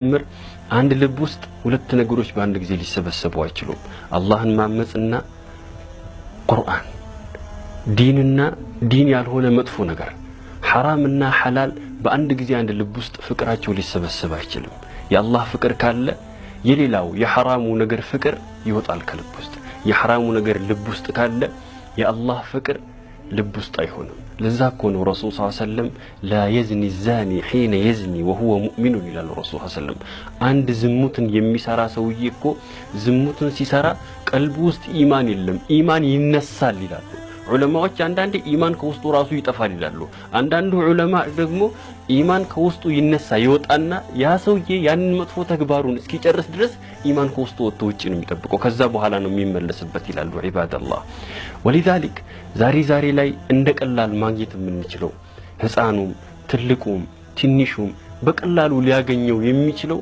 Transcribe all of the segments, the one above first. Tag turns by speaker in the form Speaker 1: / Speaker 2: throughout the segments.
Speaker 1: ምር አንድ ልብ ውስጥ ሁለት ነገሮች በአንድ ጊዜ ሊሰበሰቡ አይችሉም። አላህን ማመጽና ቁርአን፣ ዲንና ዲን ያልሆነ መጥፎ ነገር፣ ሐራምና ሐላል በአንድ ጊዜ አንድ ልብ ውስጥ ፍቅራቸው ሊሰበሰብ አይችልም። የአላህ ፍቅር ካለ የሌላው የሐራሙ ነገር ፍቅር ይወጣል ከልብ ውስጥ። የሐራሙ ነገር ልብ ውስጥ ካለ የአላህ ፍቅር ልብ ውስጥ አይሆንም። ለዛ እኮ ነው ረሱል ሰለላሁ ዐለይሂ ወሰለም ላ የዝኒ ዛኒ ሒነ የዝኒ ወሁወ ሙእሚኑን ይላሉ ረሱል ሰለላሁ ዐለይሂ ወሰለም። አንድ ዝሙትን የሚሰራ ሰውዬ እኮ ዝሙትን ሲሰራ ቀልቡ ውስጥ ኢማን የለም፣ ኢማን ይነሳል ይላሉ ዑለማዎች። አንዳንዴ ኢማን ከውስጡ ራሱ ይጠፋል ይላሉ። አንዳንዱ ዑለማ ደግሞ ኢማን ከውስጡ ይነሳ ይወጣና ያ ሰውዬ ያንን መጥፎ ተግባሩን እስኪጨርስ ድረስ ኢማን ከውስጡ ወጥቶ ውጪ ነው የሚጠብቀው፣ ከዛ በኋላ ነው የሚመለስበት ይላሉ ዒባደላህ። ወሊዛሊክ ዛሬ ላይ እንደ ቀላል ማግኘት የምንችለው ህፃኑም ትልቁም ትንሹም በቀላሉ ሊያገኘው የሚችለው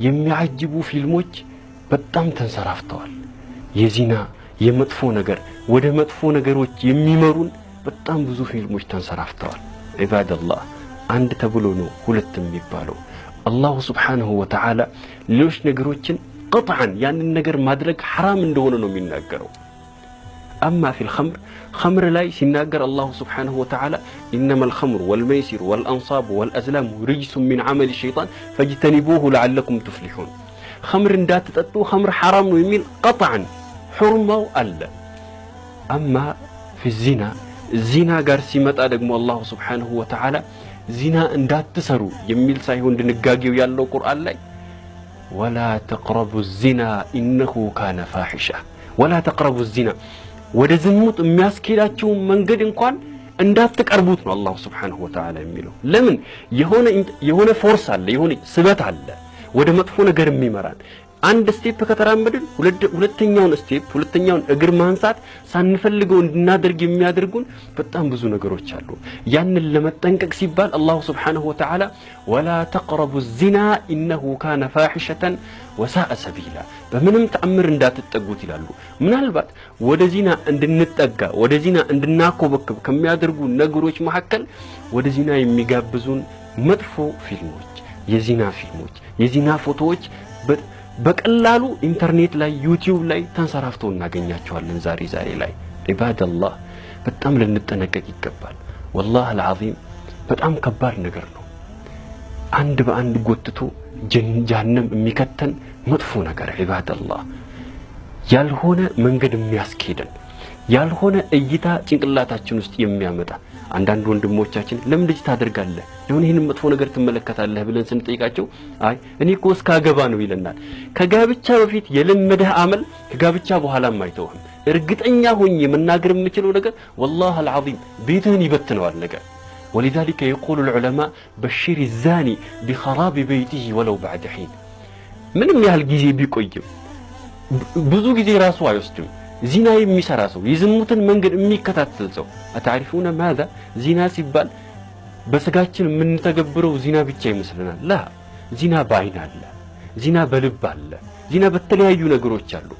Speaker 1: የሚያጅቡ ፊልሞች በጣም ተንሰራፍተዋል። የዚና የመጥፎ ነገር ወደ መጥፎ ነገሮች የሚመሩን በጣም ብዙ ፊልሞች ተንሰራፍተዋል። ዒባደላህ አንድ ተብሎ ነው ሁለት የሚባለው። አላሁ ሱብሓነሁ ወተዓላ ሌሎች ነገሮችን ቀጥዓን ያንን ነገር ማድረግ ሐራም እንደሆነ ነው የሚናገረው። أما في خمر لا يناجر الله سبحانه وتعالى إنما الخمر والميسر والأنصاب والأزلام رجس من عمل الشيطان فاجتنبوه لعلكم تفلحون. خمر دات تتو خمر حرام ويميل قطعا حرمه ألا. أما في الزنا قار سيمت أدقم الله سبحانه وتعالى زنا اندات تسرو يميل سايهون دنقاقيو يالله قرآن لاي ولا تقربوا الزنا إنه كان فاحشة. ولا تقربوا الزنا ወደ ዝሙት የሚያስኬዳቸው መንገድ እንኳን እንዳትቀርቡት ነው አላህ Subhanahu Wa Ta'ala የሚለው። ለምን የሆነ ፎርስ አለ፣ የሆነ ስበት አለ ወደ መጥፎ ነገር የሚመራን። አንድ ስቴፕ ከተራመድን ሁለተኛውን እግር ማንሳት ሳንፈልገው እንድናደርግ የሚያደርጉን በጣም ብዙ ነገሮች አሉ። ያንን ለመጠንቀቅ ሲባል አላህ Subhanahu Wa Ta'ala ولا تقربوا الزنا انه كان فاحشة وساء سبيلا በምንም ተአምር እንዳትጠጉት ይላሉ። ምናልባት ወደ ዚና እንድንጠጋ ወደ ዚና እንድናኮበከብ ከሚያደርጉ ነገሮች መካከል ወደ ዚና የሚጋብዙን መጥፎ ፊልሞች፣ የዚና ፎቶዎች በቀላሉ ኢንተርኔት ላይ ዩቲዩብ ላይ ተንሰራፍተው እናገኛቸዋለን ዛሬ ላይ። ዒባደላህ በጣም ልንጠነቀቅ ይገባል። ወላሂ አልዓዚም በጣም ከባድ ነገር ነው። አንድ በአንድ ጎትቶ ጀሃነም የሚከተን መጥፎ ነገር ዒባደላህ፣ ያልሆነ መንገድ የሚያስኬደን ያልሆነ እይታ ጭንቅላታችን ውስጥ የሚያመጣ። አንዳንድ ወንድሞቻችን ለምን ልጅ ታደርጋለህ ለምን ይሄን መጥፎ ነገር ትመለከታለህ ብለን ስንጠይቃቸው አይ እኔ እኮ እስካገባ ነው ይለናል። ከጋብቻ በፊት የለመደህ አመል ከጋብቻ በኋላም አይተውህም። እርግጠኛ ሆኜ መናገር የምችለው ነገር ወላሂ አልዓዚም ቤትህን ይበትነዋል ነገር። ولذلك يقول العلماء بشر الزاني بخراب بيته ولو بعد حين. ምንም ያህል ጊዜ ቢቆይም ብዙ ጊዜ ራሱ አይወስድም ዚና የሚሰራ ሰው የዝሙትን መንገድ የሚከታተል ሰው። አታሪፉና ማذا ዚና ሲባል በስጋችን የምንተገብረው ዚና ብቻ ይመስለናል። ላ ዚና በአይን አለ፣ ዚና በልብ አለ፣ ዚና በተለያዩ ነገሮች አሉ።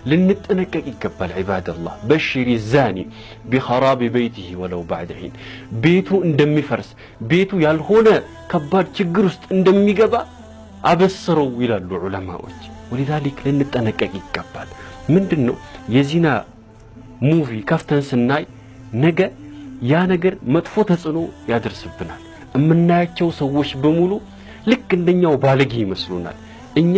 Speaker 1: ልንጠነቀቅ ይገባል ዒባደላህ። በሽሪ ዛኒ ቢኸራብ በይቲሂ ወለው ባዕደ ሒን። ቤቱ እንደሚፈርስ ቤቱ ያልሆነ ከባድ ችግር ውስጥ እንደሚገባ አበስረው ይላሉ ዑለማዎች። ወሊዛሊክ ልንጠነቀቅ ይገባል። ምንድነው የዚና ሙቪ ከፍተን ስናይ ነገ ያ ነገር መጥፎ ተጽዕኖ ያደርስብናል። እምናያቸው ሰዎች በሙሉ ልክ እንደኛው ባለጌ ይመስሉናል። እኛ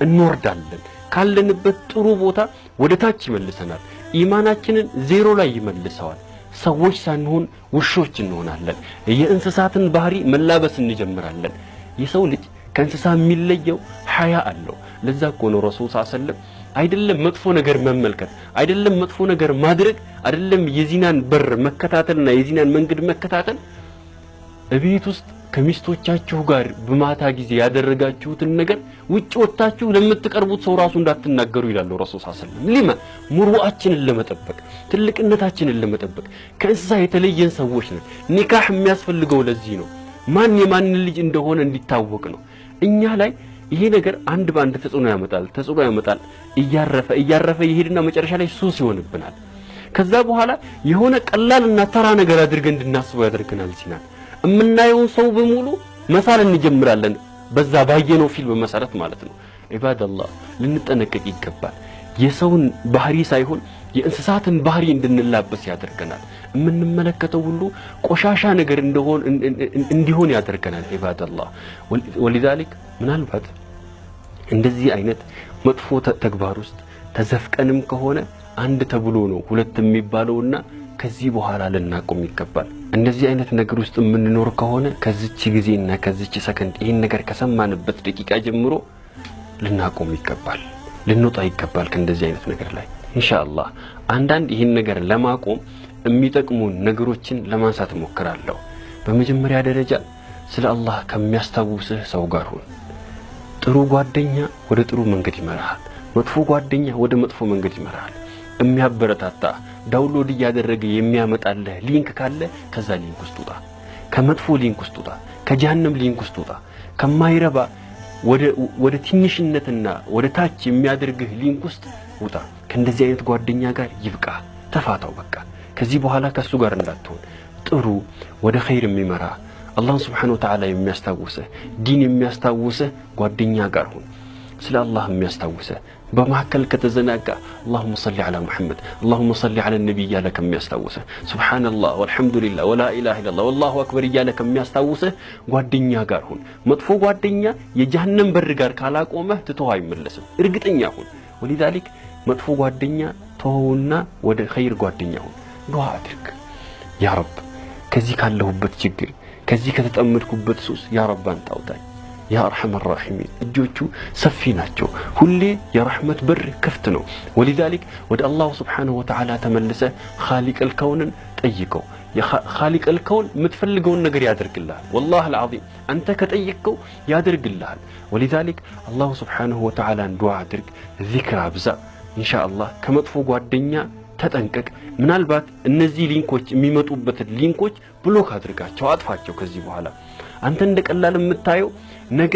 Speaker 1: እንወርዳለን፣ ካለንበት ጥሩ ቦታ ወደ ታች ይመልሰናል። ኢማናችንን ዜሮ ላይ ይመልሰዋል። ሰዎች ሳንሆን ውሾች እንሆናለን። የእንስሳትን ባህሪ መላበስ እንጀምራለን። የሰው ልጅ ከእንስሳ የሚለየው ሐያ አለው። ለዛ እኮ ነው ረሱል ሰለላሁ ዐለይሂ ወሰለም አይደለም መጥፎ ነገር መመልከት፣ አይደለም መጥፎ ነገር ማድረግ፣ አይደለም የዚናን በር መከታተልና የዚናን መንገድ መከታተል እቤት ውስጥ ከሚስቶቻችሁ ጋር በማታ ጊዜ ያደረጋችሁትን ነገር ውጭ ወጣችሁ ለምትቀርቡት ሰው ራሱ እንዳትናገሩ ይላሉ ረሱል ሰለላሁ ዐለይሂ ወሰለም። ለምን? ሙሩአችንን ለመጠበቅ ትልቅነታችንን ለመጠበቅ። ከእንስሳ የተለየን ሰዎች ነን። ኒካህ የሚያስፈልገው ለዚህ ነው። ማን የማን ልጅ እንደሆነ እንዲታወቅ ነው። እኛ ላይ ይሄ ነገር አንድ ባንድ ተጽዕኖ ያመጣል። እያረፈ ይሄድና መጨረሻ ላይ ሱስ ይሆንብናል። ከዛ በኋላ የሆነ ቀላልና ተራ ነገር አድርገን እንድናስበው ያደርገናል። ሲናል እምናየውን ሰው በሙሉ መሳል እንጀምራለን። በዛ ባየነው ፊልም መሰረት ማለት ነው ኢባደላህ ልንጠነቀቅ ይገባል የሰውን ባህሪ ሳይሆን የእንስሳትን ባህሪ እንድንላበስ ያደርገናል የምንመለከተው ሁሉ ቆሻሻ ነገር እንዲሆን ያደርገናል ኢባደላህ ወለذلك ምናልባት እንደዚህ አይነት መጥፎ ተግባር ውስጥ ተዘፍቀንም ከሆነ አንድ ተብሎ ነው ሁለት የሚባለውና ከዚህ በኋላ ልናቆም ይገባል እንደዚህ አይነት ነገር ውስጥ የምንኖር ከሆነ ከዚች ጊዜና ከዚች ሰከንድ ይሄን ነገር ከሰማንበት ደቂቃ ጀምሮ ልናቆም ይገባል ልንወጣ ይገባል ከእንደዚህ አይነት ነገር ላይ ኢንሻአላህ አንዳንድ ይሄን ነገር ለማቆም የሚጠቅሙ ነገሮችን ለማንሳት ሞክራለሁ በመጀመሪያ ደረጃ ስለ አላህ ከሚያስታውስህ ሰው ጋር ሁን ጥሩ ጓደኛ ወደ ጥሩ መንገድ ይመራሃል መጥፎ ጓደኛ ወደ መጥፎ መንገድ ይመራሃል የሚያበረታታ ዳውንሎድ ያደረገ የሚያመጣልህ ሊንክ ካለ ከዛ ሊንክ ውስጥ ውጣ ከመጥፎ ሊንክ ውስጥ ውጣ ከጀሃነም ሊንክ ውስጥ ውጣ ከማይረባ ወደ ትንሽነትና ወደ ታች የሚያደርግህ ሊንክ ውስጥ ውጣ ከእንደዚህ አይነት ጓደኛ ጋር ይብቃ ተፋታው በቃ ከዚህ በኋላ ከሱ ጋር እንዳትሆን ጥሩ ወደ ኸይር የሚመራ አላህ Subhanahu Wa Ta'ala የሚያስታውስህ ዲን የሚያስታውስህ ጓደኛ ጋር ሁን ስለ አላህ የሚያስታውስህ በመሐከል ከተዘናጋ اللهم صل على محمد اللهم صل على النبي ያለ ከሚያስታውስህ سبحان الله والحمد لله ولا اله الا الله والله اكبر ያለ ከሚያስታውስህ ጓደኛ ጋር ሁን መጥፎ ጓደኛ የጀሃነም በር ጋር ካላቆመህ ትተው አይመለስም እርግጠኛ ሁን ወለذلك መጥፎ ጓደኛ ተውና ወደ ኸይር ጓደኛ ሁን ዱዓ አድርግ ያ ረብ ከዚህ ካለሁበት ችግር ከዚህ ከተጠመድኩበት ሱስ ያ ረብ አንተ አውጣኝ ያ አርሐም الراحمين እጆቹ ሰፊ ናቸው ሁሌ የረህመት በር ክፍት ነው ወለذلك ወደ አላህ Subhanahu Wa Ta'ala ተመለሰ خالق الكون ጠይቀው خالق الكون የምትፈልገውን ነገር ያደርግልሃል والله العظيم አንተ ከጠየቅከው ያደርግልሃል ወለذلك አላህ Subhanahu Wa Ta'ala ዱዓ አድርግ ዚክር አብዛ ኢንሻአላህ ከመጥፎ ጓደኛ ተጠንቀቅ ምናልባት እነዚህ ሊንኮች የሚመጡበት ሊንኮች ብሎክ አድርጋቸው አጥፋቸው ከዚህ በኋላ አንተ እንደቀላል የምታየው ነገ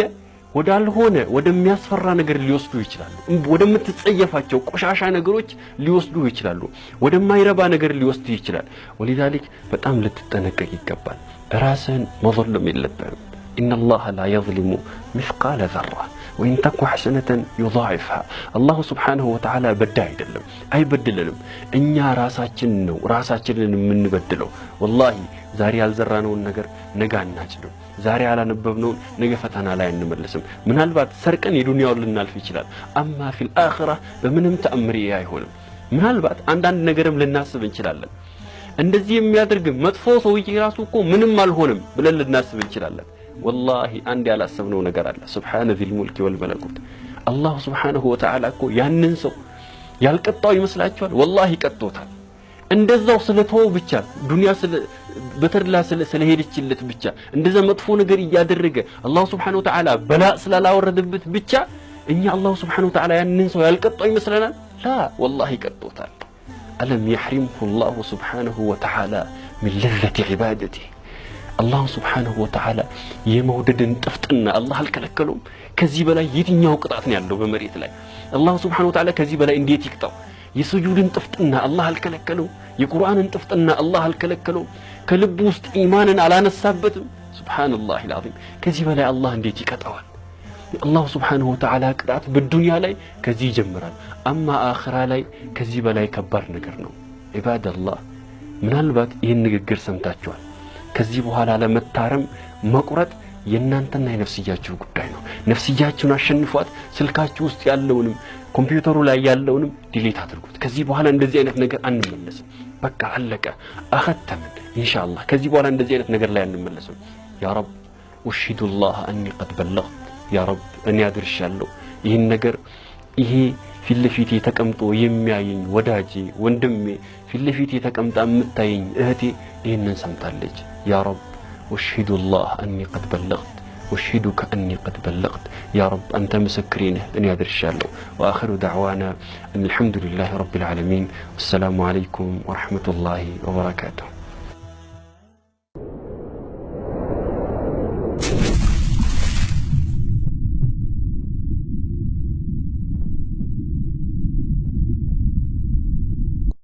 Speaker 1: ወዳልሆነ ወደሚያስፈራ ነገር ሊወስዱ ይችላሉ ወደምትጸየፋቸው ቆሻሻ ነገሮች ሊወስዱ ይችላሉ ወደማይረባ ነገር ሊወስዱ ይችላል ወለذلك በጣም ልትጠነቀቅ ይገባል ራስህን መظلم የለብህም ان الله لا يظلم مثقال ذره وإن تكو حسنة يضاعفها الله سبحانه وتعالى بدأ አይደለም አይበድልንም እኛ ራሳችንን የምንበድለው والله ዛሬ ያልዘራነውን ነገር ነገ አናጭድም ዛሬ ያላነበብነውን ነገ ፈተና ላይ እንመለስም ምናልባት ሰርቀን የዱንያውን ልናልፍ ይችላል አማ في الآخرة በምንም ተአምር አይሆንም ምናልባት አንዳንድ ነገርም ልናስብ እንችላለን እንደዚህ የሚያደርግ መጥፎ ሰውዬ ራሱ እኮ ምንም አልሆነም ብለን ልናስብ እንችላለን والله عندي على سبنو ነገር አለ سبحان ذي الملك والملكوت الله سبحانه وتعالى እኮ ያንን ሰው ያልቀጣው ይመስላችኋል والله ቀጥቶታል እንደዛው ስለተወው ብቻ ዱንያ በተርላ ስለሄደችለት ብቻ እንደዛ መጥፎ ነገር ያደረገ الله سبحانه وتعالى በላ ስላላወረደበት ብቻ እኛ الله سبحانه وتعالى ያንን ሰው ያልቀጣው ይመስለናል لا والله ቀጥቶታል ألم يحرمه الله سبحانه وتعالى من لذة عبادته الله سبحانه وتعالى የመውደድን ጥፍጥና አላህ አልከለከለውም ከዚህ በላይ የትኛው ቅጣት ነው ያለው በመሬት ላይ الله سبحانه وتعالى ከዚህ በላይ እንዴት ይቅጣው የሱጁድን ጥፍጥና አላህ አልከለከለው የቁርአንን ጥፍጥና አላህ አልከለከለው ከልብ ውስጥ ኢማንን አላነሳበትም ሱብሃንአላህ العظيم ከዚህ በላይ አላህ እንዴት ይቀጣዋል الله سبحانه وتعالى ቅጣት በዱንያ ላይ ከዚህ ይጀምራል አማ አኺራ ላይ ከዚህ በላይ ከባድ ነገር ነው ኢባደላህ ምናልባት ይህን ንግግር ሰምታችኋል ከዚህ በኋላ ለመታረም መቁረጥ የናንተና የነፍስያችሁ ጉዳይ ነው ነፍስያችሁን አሸንፏት ስልካችሁ ውስጥ ያለውንም ኮምፒውተሩ ላይ ያለውንም ዲሊት አድርጉት ከዚህ በኋላ እንደዚህ አይነት ነገር አንመለስም በቃ አለቀ አختمን ኢንሻአላህ ከዚህ በኋላ እንደዚህ አይነት ነገር ላይ አንመለስም ያ ረብ ወሽሂዱ الله اني قد بلغت ያ ረብ እኔ አድርሻለሁ ይሄን ነገር ይሄ ፊልፊቴ ተቀምጦ የሚያየኝ ወዳጄ ወንድሜ ፊልፊቴ ተቀምጣ የምታየኝ እህቴ ይሄንን ሰምታለች ያ ረብ واشهد الله اني قد بلغت واشهدك اني قد بلغت يا رب انت مسكرين اني ادرشالو واخر دعوانا ان الحمد لله رب العالمين والسلام عليكم ورحمه الله وبركاته